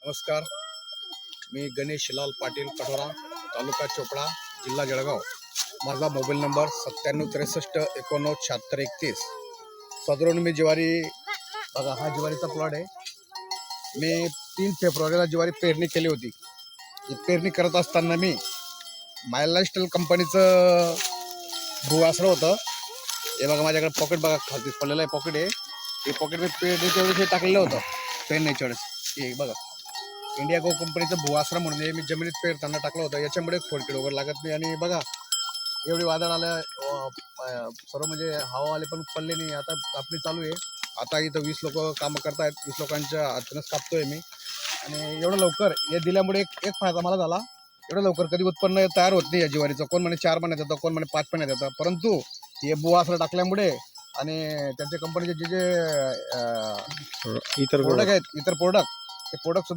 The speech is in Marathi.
नमस्कार, मी गणेश लाल पाटील कठोरा, तालुका चोपडा, जिल्हा जळगाव. माझा मोबाईल नंबर 9763897631. साधारण मी ज्वारी, बघा हा ज्वारीचा प्लॉट आहे. मी 3 फेब्रुवारीला ज्वारी पेरणी केली होती. ही पेरणी करत असताना मी मायलास्टाईल कंपनीचं भुवासर होतं. हे बघा माझ्याकडे पॉकेट, बघा खालती पडलेलं आहे पॉकेट आहे. हे पॉकेट मी पेरणीच्या वेळेस हे टाकलेलं होतं. पेरण्याच्या वेळेस हे बघा इंडिया गो कंपनीचं भुवासरा म्हणून हे मी जमिनीत पेरताना टाकलं होतं. याच्यामुळे खोडकीड वगैरे लागत नाही. आणि बघा एवढी वादळ आलं, सर्व म्हणजे हवा आले पण पडले नाही. आता कापणी चालू आहे. आता इथं 20 लोक कामं करतायत. 20 लोकांच्या हातूनच कापतोय मी. आणि एवढं लवकर हे दिल्यामुळे एक फायदा मला झाला. एवढं लवकर कधी उत्पन्न तयार होत नाही या ज्वारीचं. कोण म्हणे 4 महिन्यात येतं, कोण म्हणे 5 महिन्यात येतं. परंतु हे भुवासरा टाकल्यामुळे आणि त्यांच्या कंपनीचे जे जे इतर प्रोडक्ट आहेत, इतर प्रोडक्ट, ते प्रोडक्ट